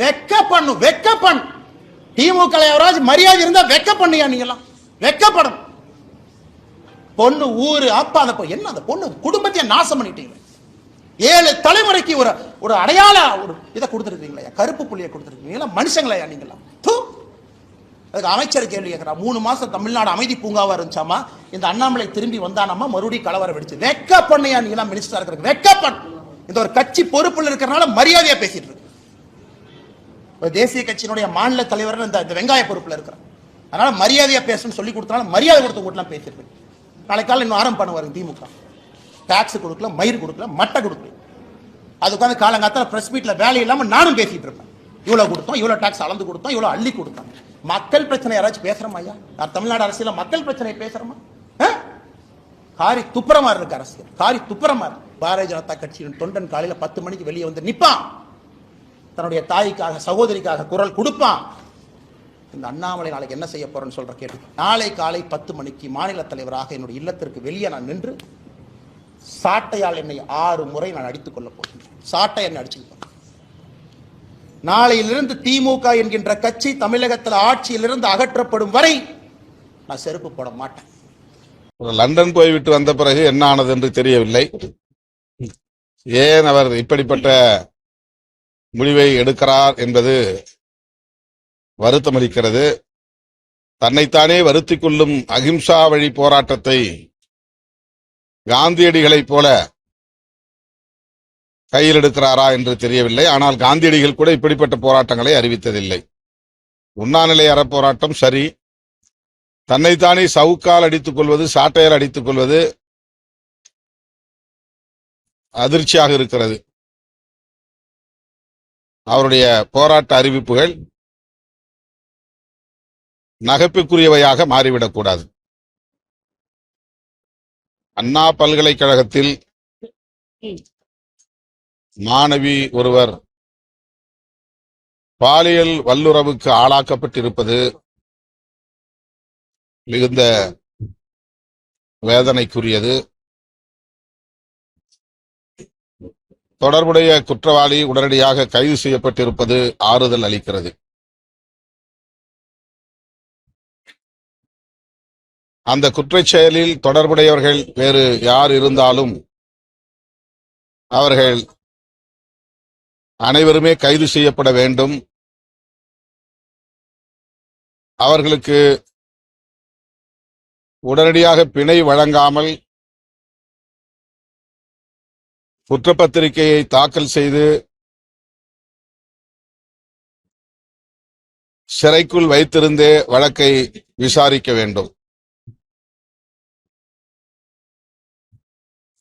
வெக்க பண்ணு. திமுக மரியாதை இருந்தா வெக்க பண்ணியா நீங்களாம்? வெக்கப்படும். பொண்ணு ஊரு அப்பா அந்த என்ன அந்த பொண்ணு குடும்பத்தையே நாசம் பண்ணிட்டீங்க. 7 தலைமுறைக்கு ஒரு அடையாள ஒரு இதை கொடுத்துருக்கீங்களா? கருப்பு புள்ளியை கொடுத்துருக்கீங்களா? மனுஷங்களா நீங்களா? அதுக்கு அமைச்சர் கேள்வி கேட்கிறா. 3 மாசம் தமிழ்நாடு அமைதி பூங்காவா இருந்துச்சாமா, இந்த அண்ணாமலை திரும்பி வந்தானாமா மறுபடியும் கலவரம் வெடிச்சு. வெக்க பண்ணியா நீங்களா? மினிஸ்டரா இருக்கிற வெக்க பண்ணு. இந்த ஒரு கட்சி பொறுப்புல இருக்கிறனால மரியாதையா பேசிட்டு இருக்கு. தேசிய கட்சியினுடைய மாநில தலைவர் இந்த வெங்காய பொறுப்புல இருக்கிறார். அதனால மரியாதையா பேசணும்னு சொல்லி கொடுத்தனால மரியாதை கொடுத்து கூட்டலாம் பேசிட்டு இருக்கு. நாளைக்கு காலையில் இன்னும் ஆரம்பம் பண்ணுவாரு திமுக. டாக்ஸ் கொடுக்கல, மயிர் கொடுக்கல, மட்டை கொடுக்கல. அது உட்காந்து காலங்காத்தால பிரஸ் மீட்ல வேலை இல்லாம நானும் பேசிட்டு இருப்பேன். இவ்வளவு கொடுத்தோம், இவ்வளவு டாக்ஸ் அளந்து கொடுத்தோம், இவ்வளவு அள்ளி கொடுத்தோம். மக்கள் பிரச்சனை யாராச்சும் பேசுறோமா ஐயா? தமிழ்நாடு அரசியல மக்கள் பிரச்சனை பேசுறோமா? காரி துப்புரமா இருக்கு அரசியல், காரி துப்புரமா இருக்கு. பாரதிய ஜனதா கட்சியின் தொண்டன் காலையில 10 மணிக்கு வெளியே வந்து நிப்பான், தன்னுடைய தாய்க்காக சகோதரிக்காக குரல் கொடுப்பான். இந்த அண்ணாமலை நாளைக்கு என்ன செய்ய போறேன்னு சொல்ற கேட்டு, நாளை காலை 10 மணிக்கு மாநில தலைவராக என்னுடைய இல்லத்திற்கு வெளியே நான் நின்று சாட்டையால் என்னை 6 முறை நான் அடித்துக் கொள்ள போகிறேன். சாட்டை என்னை அடிச்சுக்க. நாளையிலிருந்து திமுக என்கின்ற கட்சி தமிழகத்தில் ஆட்சியிலிருந்து அகற்றப்படும் வரை நான் செருப்பு போட மாட்டேன். லண்டன் போய்விட்டு வந்த பிறகு என்ன ஆனது என்று தெரியவில்லை. ஏன் அவர் இப்படிப்பட்ட முடிவை எடுக்கிறார் என்பது வருத்தமளிக்கிறது. தன்னைத்தானே வருத்திக் கொள்ளும் அகிம்சா வழி போராட்டத்தை காந்தியடிகளைப் போல கையில் எடுக்கிறாரா என்று தெரியவில்லை. ஆனால் காந்தியடிகள் கூட இப்படிப்பட்ட போராட்டங்களை அறிவித்ததில்லை. உண்ணாநிலை அறப்போராட்டம் சரி, தன்னைத்தானே சவுக்கால் அடித்துக் கொள்வது, சாட்டையால் அடித்துக் கொள்வது அதிர்ச்சியாக இருக்கிறது. அவருடைய போராட்ட அறிவிப்புகள் நகைப்புக்குரியவையாக மாறிவிடக்கூடாது. அண்ணா பல்கலைக்கழகத்தில் மாணவி ஒருவர் பாலியல் வல்லுறவுக்கு ஆளாக்கப்பட்டிருப்பது மிகுந்த வேதனைக்குரியது. தொடர்புடைய குற்றவாளி உடனடியாக கைது செய்யப்பட்டிருப்பது ஆறுதல் அளிக்கிறது. அந்த குற்றச் செயலில் தொடர்புடையவர்கள் வேறு யார் இருந்தாலும் அவர்கள் அனைவருமே கைது செய்யப்பட வேண்டும். அவர்களுக்கு உடனடியாக பிணை வழங்காமல் குற்றப்பத்திரிகையை தாக்கல் செய்து சிறைக்குள் வைத்திருந்தே வழக்கை விசாரிக்க வேண்டும்.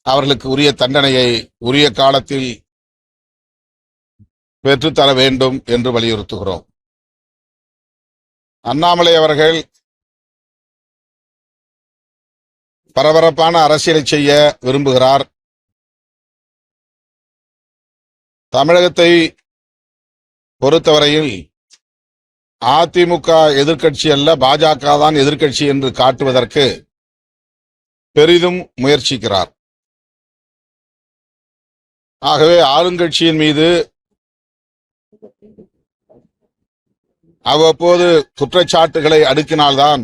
அவர்களுக்கு உரிய தண்டனையை உரிய காலத்தில் பெற்றுத்தர வேண்டும் என்று வலியுறுத்துகிறோம். அண்ணாமலை அவர்கள் பரபரப்பான அரசியலை செய்ய விரும்புகிறார். தமிழகத்தை பொறுத்தவரையில் அதிமுக எதிர்க்கட்சி அல்ல, பாஜக தான் எதிர்க்கட்சி என்று காட்டுவதற்கு பெரிதும் முயற்சிக்கிறார். ஆகவே ஆளுங்கட்சியின் மீது அவ்வப்போது குற்றச்சாட்டுகளை அடுக்கினால்தான்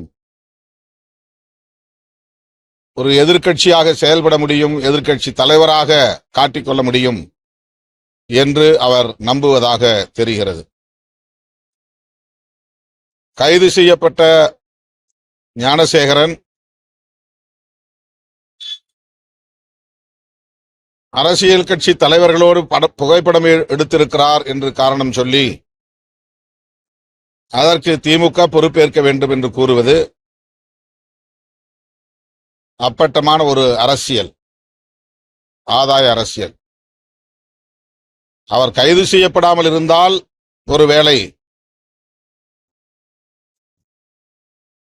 ஒரு எதிர்க்கட்சியாக செயல்பட முடியும், எதிர்க்கட்சி தலைவராக காட்டிக்கொள்ள முடியும் என்று அவர் நம்புவதாக தெரிகிறது. கைது செய்யப்பட்ட ஞானசேகரன் அரசியல் கட்சி தலைவர்களோடு புகைப்படம் எடுத்திருக்கிறார் என்று காரணம் சொல்லி அதற்கு திமுக பொறுப்பேற்க வேண்டும் என்று கூறுவது அப்பட்டமான ஒரு அரசியல், ஆதாய அரசியல். அவர் கைது செய்யப்படாமல் இருந்தால் ஒருவேளை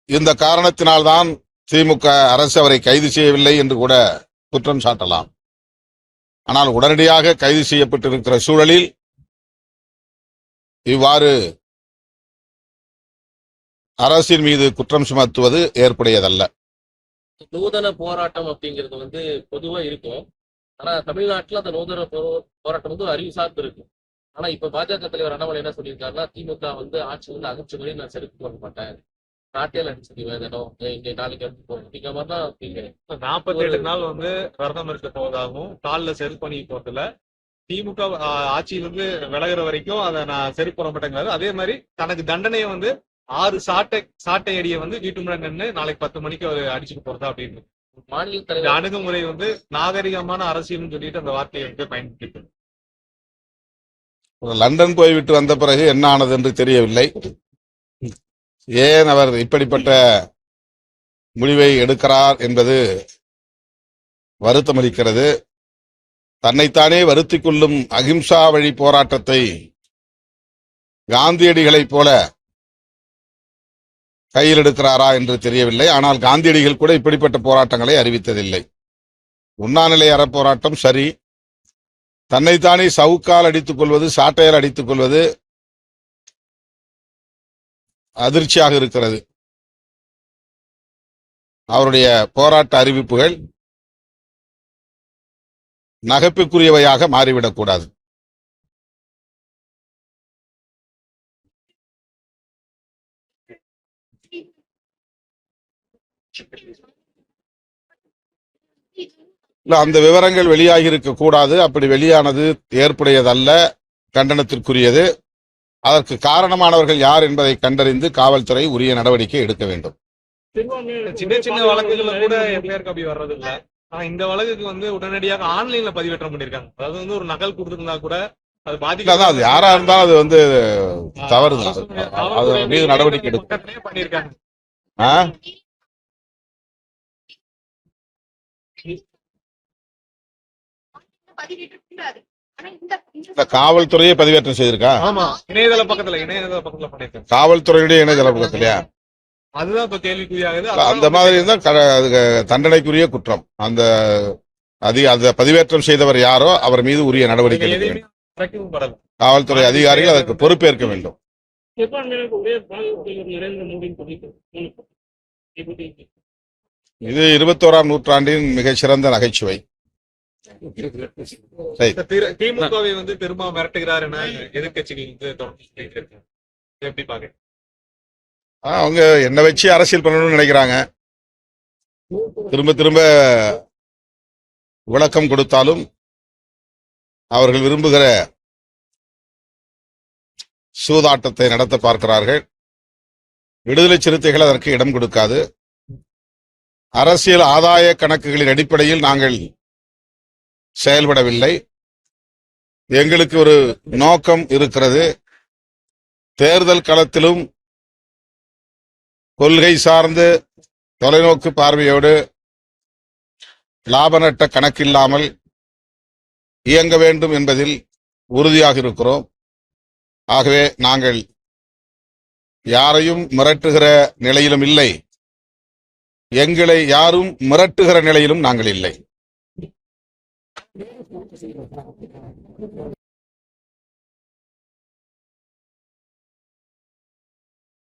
இந்த காரணத்தினால்தான் திமுக அரசு அவரை கைது செய்யவில்லை என்று கூட குற்றம் சாட்டலாம். ஆனால் உடனடியாக கைது செய்யப்பட்டிருக்கிற சூழலில் இவ்வாறு அரசின் மீது குற்றம் சுமத்துவது ஏற்புடையதல்ல. நூதன போராட்டம் அப்படிங்கிறது பொதுவா இருக்கும். ஆனா தமிழ்நாட்டில் அந்த நூதன போராட்டம் அறிவு சார்ந்து இருக்கும். ஆனா இப்ப பாஜக தலைவர் அண்ணாமலை என்ன சொல்லியிருக்காருன்னா, திமுக வந்து ஆட்சி வந்து அகற்று வரை நான் செருப்பு போட மாட்டேன், நாட்டியல் அடிச்சிருவேன் தினம், இங்க நாளைக்கு எடுத்து போகும் அப்படிங்கிற மாதிரி தான் அப்படிங்க. 48 நாள் வந்து விரதம் இருக்க போவதாகவும் காலில் செருப்பு பண்ணி போறதுல திமுக ஆட்சியிலிருந்து விலகுற வரைக்கும் அதை நான் செருப்பு போட மாட்டேங்கிறாரு. அதே மாதிரி தனக்கு தண்டனையை வந்து 6 சாட்டை அடியை வந்து வீட்டு முன்னாடி நின்று நாளைக்கு 10 மணிக்கு அவர் அடிச்சுட்டு போறதா அப்படின்னு மாநில இந்த தலைவர் அணுகுமுறை வந்து நாகரிகமான அரசியல்னு சொல்லிட்டு அந்த வார்த்தையை வந்து பயன்படுத்தி லண்டன் போய்விட்டு வந்த பிறகு என்ன ஆனது என்று தெரியவில்லை. ஏன் அவர் இப்படிப்பட்ட முடிவை எடுக்கிறார் என்பது வருத்தமளிக்கிறது. தன்னைத்தானே வருத்திக் கொள்ளும் அகிம்சா வழி போராட்டத்தை காந்தியடிகளைப் போல கையில் எடுக்கிறாரா என்று தெரியவில்லை. ஆனால் காந்தியடிகள் கூட இப்படிப்பட்ட போராட்டங்களை அறிவித்ததில்லை. உண்ணாநிலை அறப்போராட்டம் சரி, தன்னைத்தானே சவுக்கால் அடித்துக் கொள்வது, சாட்டையால் அடித்துக் கொள்வது அதிர்ச்சியாக இருக்கிறது. அவருடைய போராட்ட அறிவிப்புகள் நகைப்புக்குரியவையாக மாறிவிடக்கூடாது. இல்ல, அந்த விவரங்கள் வெளியாகி இருக்க கூடாது. அப்படி வெளியானது ஏற்புடையதல்ல, கண்டனத்திற்குரியது. அதற்கு காரணமானவர்கள் யார் என்பதை கண்டறிந்து காவல்துறை உரிய நடவடிக்கை எடுக்க வேண்டும். சின்ன சின்ன வழக்குகள்ல கூட எஃப்ஐஆர் காப்பி வர்றது இல்ல. ஆனா இந்த வழக்குக்கு வந்து உடனடியாக ஆன்லைன்ல பதிவேற்றம் பண்ணிருக்காங்க. அதாவது வந்து ஒரு நகல் கொடுத்திருந்தா கூட அது அதான், அது யாரா இருந்தாலும் அது வந்து தவறுதான். அது மீது நடவடிக்கை எடுக்கும். பக்கத்திலேயே பண்ணிருக்காங்க. ஆ? இந்த காவல்துறையே பதிவேற்றம் செய்திருக்கா? ஆமா, இணையதள பக்கத்துல பண்ணிருக்காங்க. காவல்துறையுடைய இணையதள பக்கத்திலயா? அதுதான் இப்ப கேள்விக்குரியாகுது. அந்த மாதிரி இருந்தா அதுக்கு தண்டனைக்குரிய குற்றம். அந்த பதிவேற்றம் செய்தவர் யாரோ அவர் மீது உரிய நடவடிக்கை எடுக்க வேண்டும். காவல்துறை அதிகாரிகள் அதற்கு பொறுப்பேற்க வேண்டும். இது 21ஆம் நூற்றாண்டின் மிகச்சிறந்த நகைச்சுவை. திமுகவை வந்து திரும்ப மிரட்டுகிறார் என எதிர்கட்சிகள் வந்து தொடர்ந்து எப்படி பாக்க? அவங்க என்ன வச்சு அரசியல் பண்ணணும்னு நினைக்கிறாங்க. திரும்ப திரும்ப விளக்கம் கொடுத்தாலும் அவர்கள் விரும்புகிற சூதாட்டத்தை நடத்த பார்க்கிறார்கள். விடுதலை சிறுத்தைகள் அதற்கு இடம் கொடுக்காது. அரசியல் ஆதாய கணக்குகளின் அடிப்படையில் நாங்கள் செயல்படவில்லை. எங்களுக்கு ஒரு நோக்கம் இருக்கிறது. தேர்தல் களத்திலும் கொள்கை சார்ந்து தொலைநோக்கு பார்வையோடு லாப நட்ட கணக்கில்லாமல் இயங்க வேண்டும் என்பதில் உறுதியாக இருக்கிறோம். ஆகவே நாங்கள் யாரையும் மிரட்டுகிற நிலையிலும் இல்லை, எங்களை யாரும் மிரட்டுகிற நிலையிலும் நாங்கள் இல்லை.